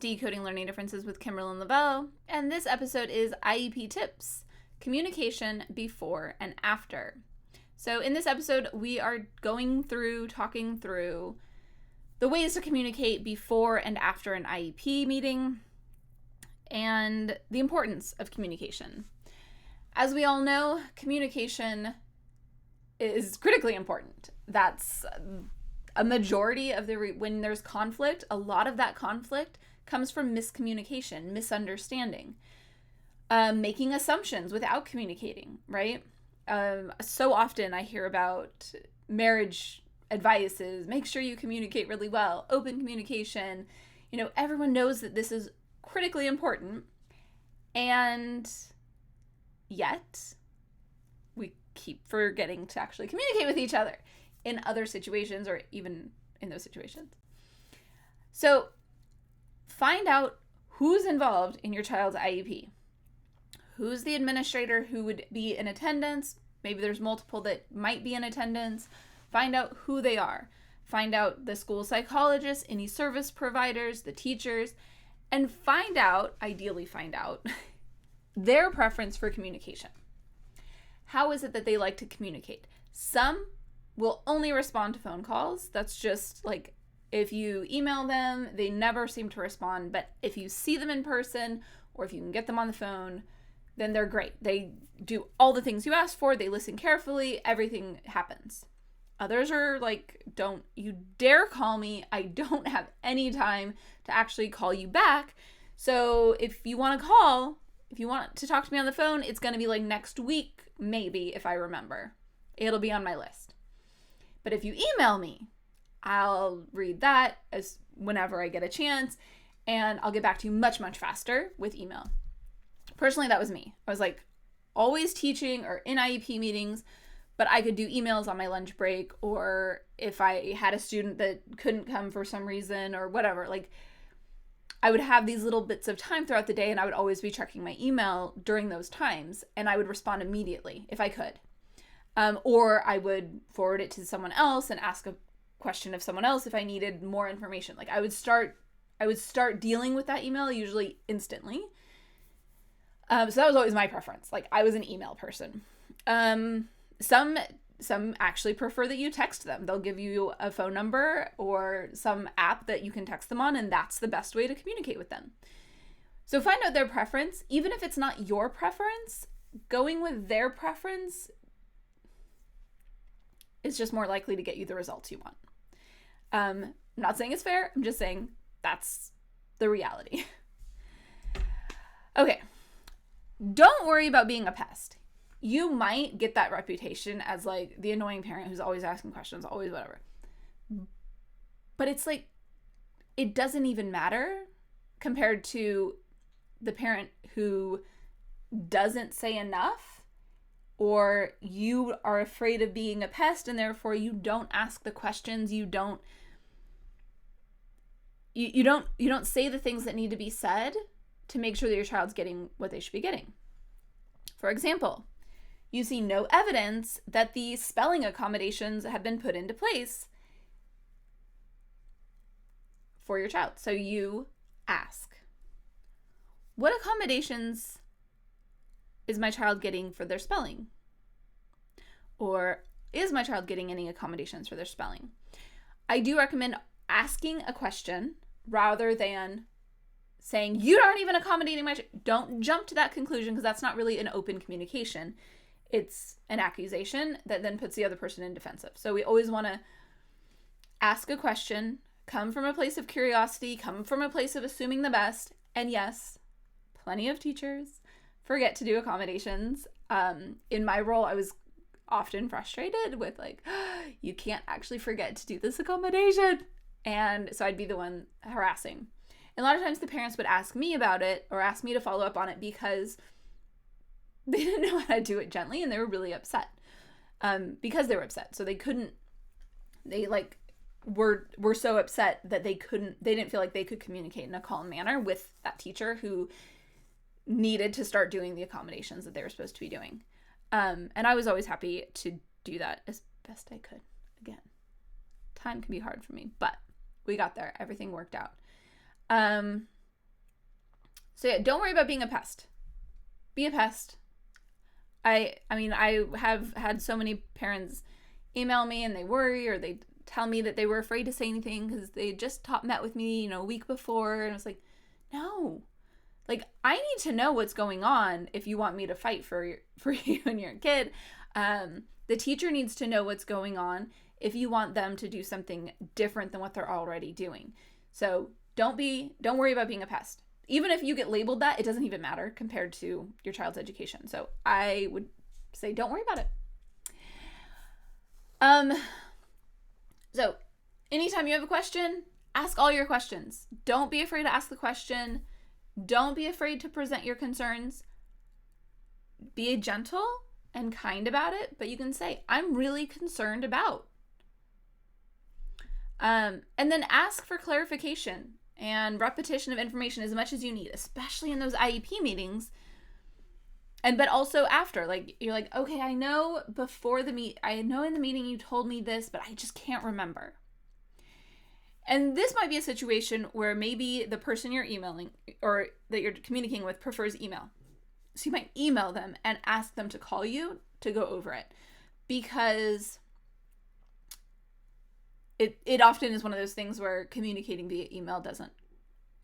Decoding Learning Differences with Kimberly and Lavelle, and this episode is IEP Tips, Communication Before and After. So in this episode, we are talking through the ways to communicate before and after an IEP meeting, and the importance of communication. As we all know, communication is critically important. That's a majority of when there's conflict, a lot of that conflict comes from miscommunication, misunderstanding, making assumptions without communicating, right? So often I hear about marriage advices, make sure you communicate really well, open communication. Everyone knows that this is critically important, and yet we keep forgetting to actually communicate with each other in other situations, or even in those situations. So find out who's involved in your child's IEP. Who's the administrator who would be in attendance? Maybe there's multiple that might be in attendance. Find out who they are. Find out the school psychologist, any service providers, the teachers, and ideally find out, their preference for communication. How is it that they like to communicate? Some will only respond to phone calls. That's just like, if you email them, they never seem to respond. But if you see them in person, or if you can get them on the phone, then they're great. They do all the things you ask for. They listen carefully. Everything happens. Others are like, don't you dare call me. I don't have any time to actually call you back. So if you want to call, if you want to talk to me on the phone, it's going to be like next week, maybe, if I remember. It'll be on my list. But if you email me, I'll read that as whenever I get a chance, and I'll get back to you much, much faster with email. Personally, that was me. I was like always teaching or in IEP meetings, but I could do emails on my lunch break, or if I had a student that couldn't come for some reason or whatever, like I would have these little bits of time throughout the day, and I would always be checking my email during those times, and I would respond immediately if I could. Or I would forward it to someone else and ask a question of someone else if I needed more information. Like I would start dealing with that email usually instantly. So that was always my preference. Like I was an email person. Some actually prefer that you text them. They'll give you a phone number or some app that you can text them on, and that's the best way to communicate with them. So find out their preference. Even if it's not your preference, going with their preference is just more likely to get you the results you want. I'm not saying it's fair. I'm just saying that's the reality. Okay. Don't worry about being a pest. You might get that reputation as like the annoying parent who's always asking questions, always whatever. But it's like, it doesn't even matter compared to the parent who doesn't say enough, or you are afraid of being a pest and therefore you don't ask the questions, you don't say the things that need to be said to make sure that your child's getting what they should be getting. For example, you see no evidence that the spelling accommodations have been put into place for your child. So you ask, what accommodations is my child getting for their spelling? Or is my child getting any accommodations for their spelling? I do recommend asking a question rather than saying, you aren't even accommodating my child. Don't jump to that conclusion, because that's not really an open communication. It's an accusation that then puts the other person in defensive. So we always want to ask a question, come from a place of curiosity, come from a place of assuming the best. And yes, plenty of teachers forget to do accommodations. In my role, I was often frustrated with like, you can't actually forget to do this accommodation. And so I'd be the one harassing. And a lot of times the parents would ask me about it or ask me to follow up on it because they didn't know how to do it gently, and they were really upset because they were upset. So they were so upset that they didn't feel like they could communicate in a calm manner with that teacher who needed to start doing the accommodations that they were supposed to be doing. And I was always happy to do that as best I could. Again, time can be hard for me, but we got there. Everything worked out. So yeah, don't worry about being a pest. Be a pest. I mean, I have had so many parents email me and they worry, or they tell me that they were afraid to say anything because they just met with me, a week before. And I was like, no. Like, I need to know what's going on if you want me to fight for you and your kid. The teacher needs to know what's going on if you want them to do something different than what they're already doing. So don't worry about being a pest. Even if you get labeled that, it doesn't even matter compared to your child's education. So I would say don't worry about it. So anytime you have a question, ask all your questions. Don't be afraid to ask the question. Don't be afraid to present your concerns. Be gentle and kind about it, but you can say, I'm really concerned about. And then ask for clarification and repetition of information as much as you need, especially in those IEP meetings. But also after, like, you're like, okay, I know in the meeting you told me this, but I just can't remember. And this might be a situation where maybe the person you're emailing or that you're communicating with prefers email. So you might email them and ask them to call you to go over it, because it often is one of those things where communicating via email doesn't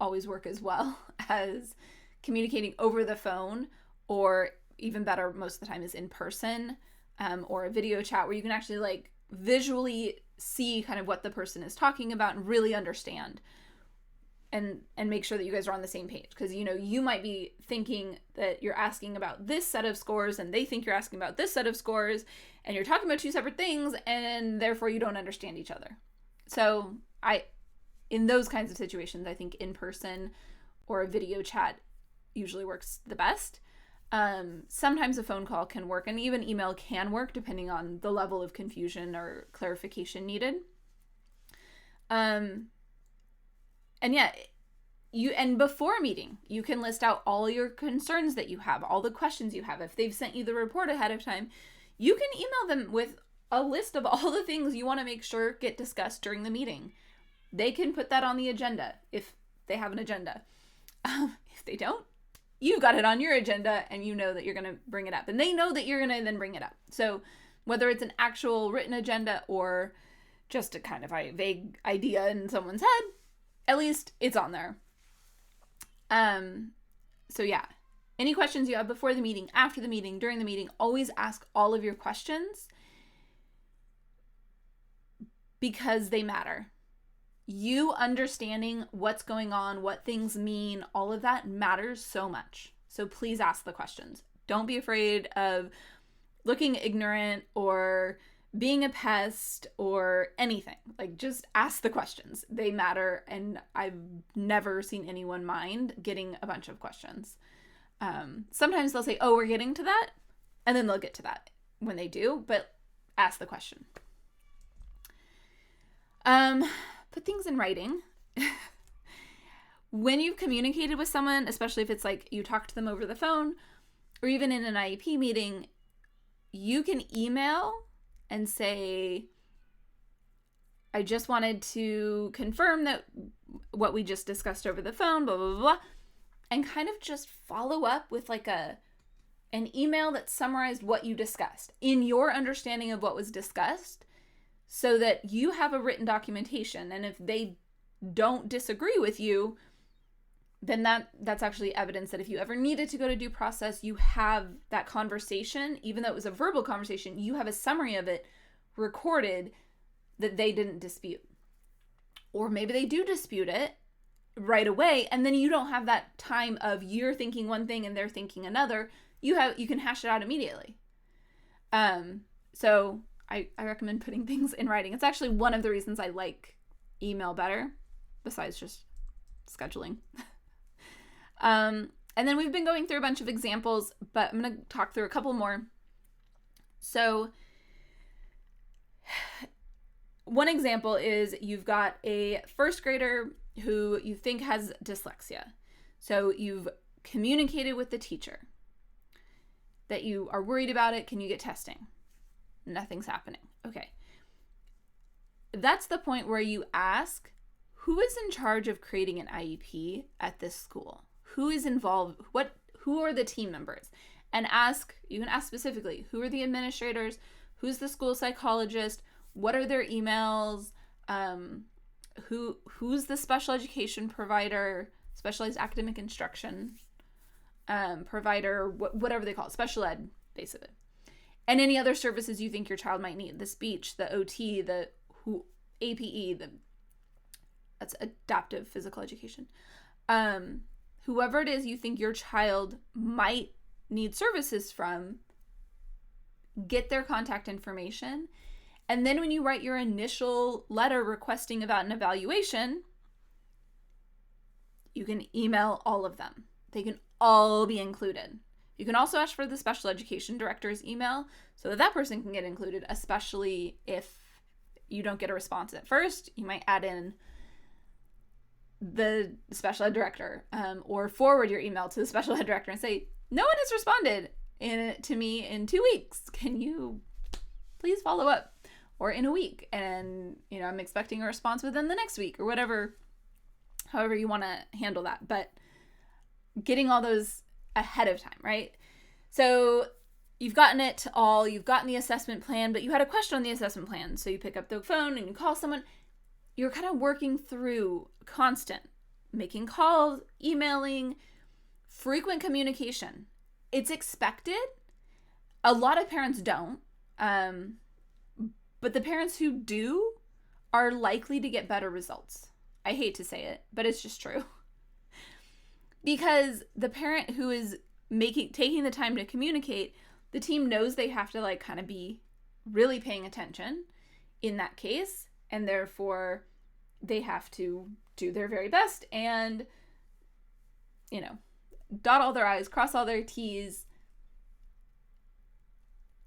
always work as well as communicating over the phone, or even better, most of the time is in person, or a video chat where you can actually like visually see kind of what the person is talking about and really understand and make sure that you guys are on the same page. Because, you might be thinking that you're asking about this set of scores and they think you're asking about this set of scores, and you're talking about two separate things, and therefore you don't understand each other. So in those kinds of situations, I think in person or a video chat usually works the best. Sometimes a phone call can work, and even email can work depending on the level of confusion or clarification needed. And yeah, and before a meeting, you can list out all your concerns that you have, all the questions you have. If they've sent you the report ahead of time, you can email them with a list of all the things you want to make sure get discussed during the meeting. They can put that on the agenda if they have an agenda. If they don't, you've got it on your agenda and you know that you're going to bring it up. And they know that you're going to then bring it up. So whether it's an actual written agenda or just a kind of a vague idea in someone's head, at least it's on there. So yeah, any questions you have before the meeting, after the meeting, during the meeting, always ask all of your questions, because they matter. You understanding what's going on, what things mean, all of that matters so much. So please ask the questions. Don't be afraid of looking ignorant or being a pest or anything. Like, just ask the questions. They matter, and I've never seen anyone mind getting a bunch of questions. Sometimes they'll say, oh, we're getting to that, and then they'll get to that when they do, but ask the question. Put things in writing. When you've communicated with someone, especially if it's like you talk to them over the phone or even in an IEP meeting, you can email and say, I just wanted to confirm that what we just discussed over the phone, blah, blah, blah, blah, and kind of just follow up with like an email that summarized what you discussed in your understanding of what was discussed, so that you have a written documentation. And if they don't disagree with you, then that's actually evidence that if you ever needed to go to due process, you have that conversation. Even though it was a verbal conversation, you have a summary of it recorded that they didn't dispute. Or maybe they do dispute it right away, and then you don't have that time of you're thinking one thing and they're thinking another. You can hash it out immediately. So I recommend putting things in writing. It's actually one of the reasons I like email better, besides just scheduling. And then we've been going through a bunch of examples, but I'm going to talk through a couple more. So one example is you've got a first grader who you think has dyslexia. So you've communicated with the teacher that you are worried about it. Can you get testing? Nothing's happening. Okay. That's the point where you ask, who is in charge of creating an IEP at this school? who is involved, who are the team members, and you can ask specifically, who are the administrators, who's the school psychologist, what are their emails, who's the special education provider, specialized academic instruction provider, whatever they call it, special ed, basically. And any other services you think your child might need, the speech, the OT, the APE, that's adaptive physical education. Whoever it is you think your child might need services from, get their contact information. And then when you write your initial letter requesting about an evaluation, you can email all of them. They can all be included. You can also ask for the special education director's email so that person can get included, especially if you don't get a response at first. You might add in the special ed director, or forward your email to the special ed director and say, no one has responded to me in 2 weeks. Can you please follow up? Or in a week, and I'm expecting a response within the next week, or whatever, however you want to handle that. But getting all those ahead of time, right? So you've gotten it all, you've gotten the assessment plan, but you had a question on the assessment plan. So you pick up the phone and you call someone. You're kind of working through constant, making calls, emailing, frequent communication. It's expected. A lot of parents don't. But the parents who do are likely to get better results. I hate to say it, but it's just true. Because the parent who is taking the time to communicate, the team knows they have to kind of be really paying attention in that case, and therefore they have to do their very best and, dot all their I's, cross all their T's.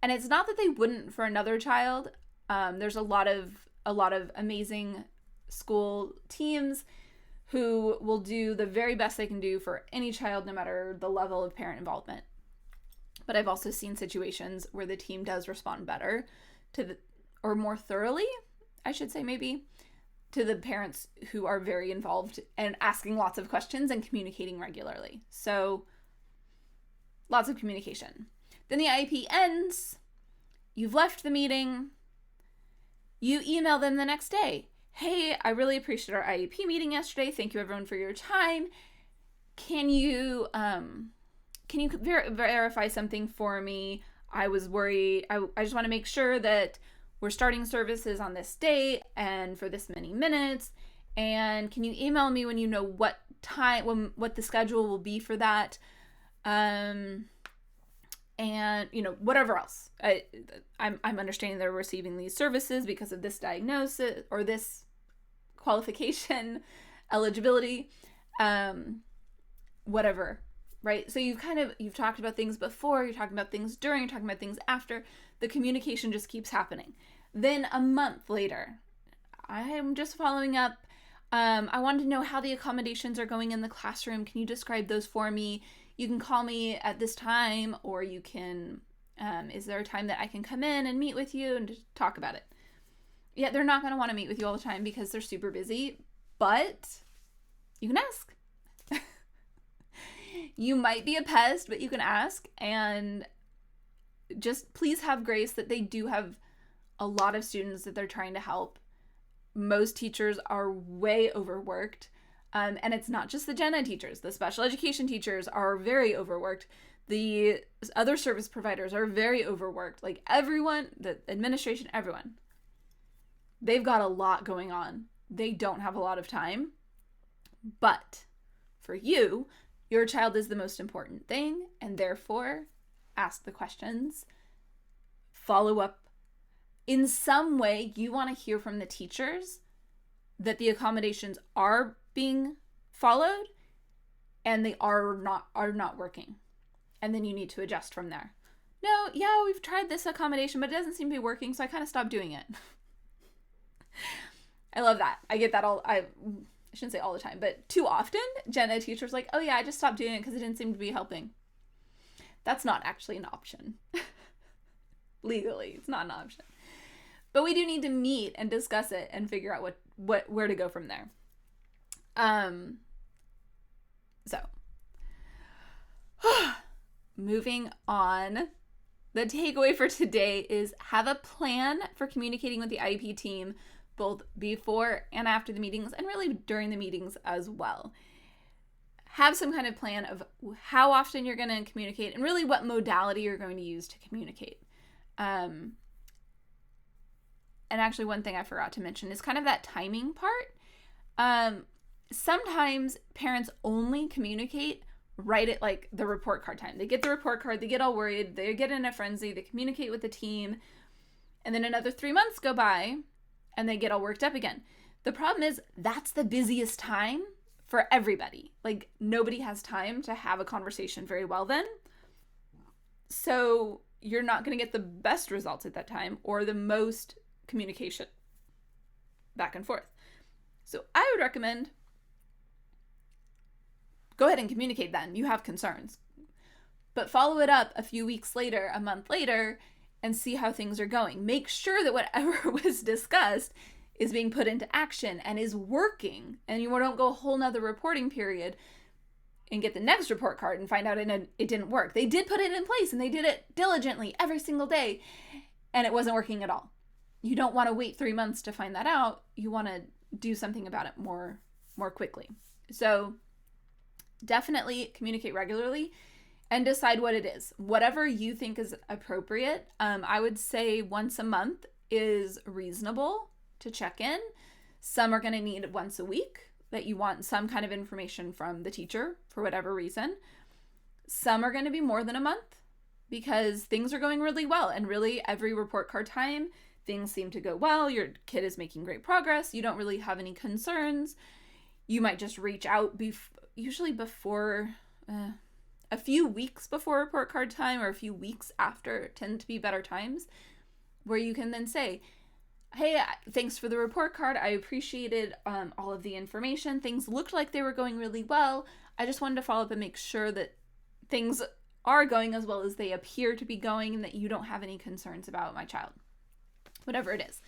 And it's not that they wouldn't for another child. There's a lot of amazing school teams who will do the very best they can do for any child, no matter the level of parent involvement. But I've also seen situations where the team does respond better or more thoroughly, I should say maybe, to the parents who are very involved and asking lots of questions and communicating regularly. So lots of communication. Then the IEP ends. You've left the meeting. You email them the next day. Hey, I really appreciate our IEP meeting yesterday. Thank you everyone for your time. Can you verify something for me? I was worried. I just want to make sure that we're starting services on this date and for this many minutes. And can you email me when you know what the schedule will be for that? And, whatever else. I'm understanding they're receiving these services because of this diagnosis or this qualification, eligibility, whatever, right? So you've talked about things before, you're talking about things during, you're talking about things after. The communication just keeps happening. Then a month later, I'm just following up. I wanted to know how the accommodations are going in the classroom. Can you describe those for me? You can call me at this time, or you can, is there a time that I can come in and meet with you and just talk about it? Yeah, they're not going to want to meet with you all the time because they're super busy, but you can ask. You might be a pest, but you can ask, and just please have grace that they do have a lot of students that they're trying to help. Most teachers are way overworked. And it's not just the gen ed teachers. The special education teachers are very overworked. The other service providers are very overworked. Everyone, the administration, everyone. They've got a lot going on. They don't have a lot of time. But for you, your child is the most important thing, and therefore ask the questions, follow up. In some way, you want to hear from the teachers that the accommodations are being followed and they are not working. And then you need to adjust from there. No, yeah, we've tried this accommodation, but it doesn't seem to be working, so I kind of stopped doing it. I love that. I get that I shouldn't say all the time, but too often, gen ed teachers oh yeah, I just stopped doing it because it didn't seem to be helping. That's not actually an option. Legally, it's not an option. But we do need to meet and discuss it and figure out where to go from there. So Moving on. The takeaway for today is have a plan for communicating with the IEP team both before and after the meetings, and really during the meetings as well. Have some kind of plan of how often you're going to communicate and really what modality you're going to use to communicate. And actually, one thing I forgot to mention is kind of that timing part. Sometimes parents only communicate right at like the report card time. They get the report card, they get all worried, they get in a frenzy, they communicate with the team, and then another 3 months go by and they get all worked up again. The problem is that's the busiest time for everybody. Like, nobody has time to have a conversation very well then. So you're not going to get the best results at that time or the most communication back and forth. So I would recommend go ahead and communicate then. You have concerns. But follow it up a few weeks later, a month later, and see how things are going. Make sure that whatever was discussed is being put into action and is working. And you don't go a whole nother reporting period and get the next report card and find out it didn't work. They did put it in place and they did it diligently every single day and it wasn't working at all. You don't want to wait 3 months to find that out. You want to do something about it more quickly. So definitely communicate regularly and decide what it is. Whatever you think is appropriate. I would say once a month is reasonable to check in. Some are going to need once a week, that you want some kind of information from the teacher for whatever reason. Some are going to be more than a month because things are going really well. And really every report card time, things seem to go well. Your kid is making great progress. You don't really have any concerns. You might just reach out usually before a few weeks before report card time or a few weeks after tend to be better times where you can then say, hey, thanks for the report card. I appreciated all of the information. Things looked like they were going really well. I just wanted to follow up and make sure that things are going as well as they appear to be going and that you don't have any concerns about my child. Whatever it is.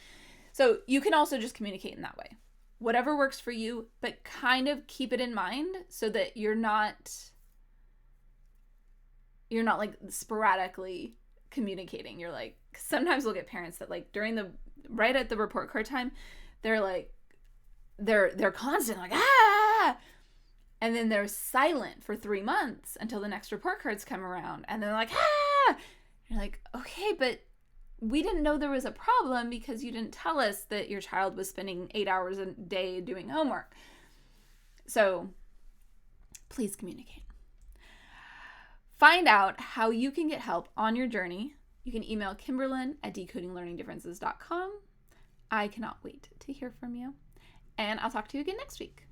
So you can also just communicate in that way. Whatever works for you, but kind of keep it in mind so that you're not like sporadically communicating. You're like, sometimes we'll get parents that like right at the report card time, they're like, they're constant like, ah, and then they're silent for 3 months until the next report cards come around. And they're like, ah, you're like, okay, but we didn't know there was a problem because you didn't tell us that your child was spending 8 hours a day doing homework. So please communicate. Find out how you can get help on your journey. You can email Kimberlyn@decodinglearningdifferences.com. I cannot wait to hear from you. And I'll talk to you again next week.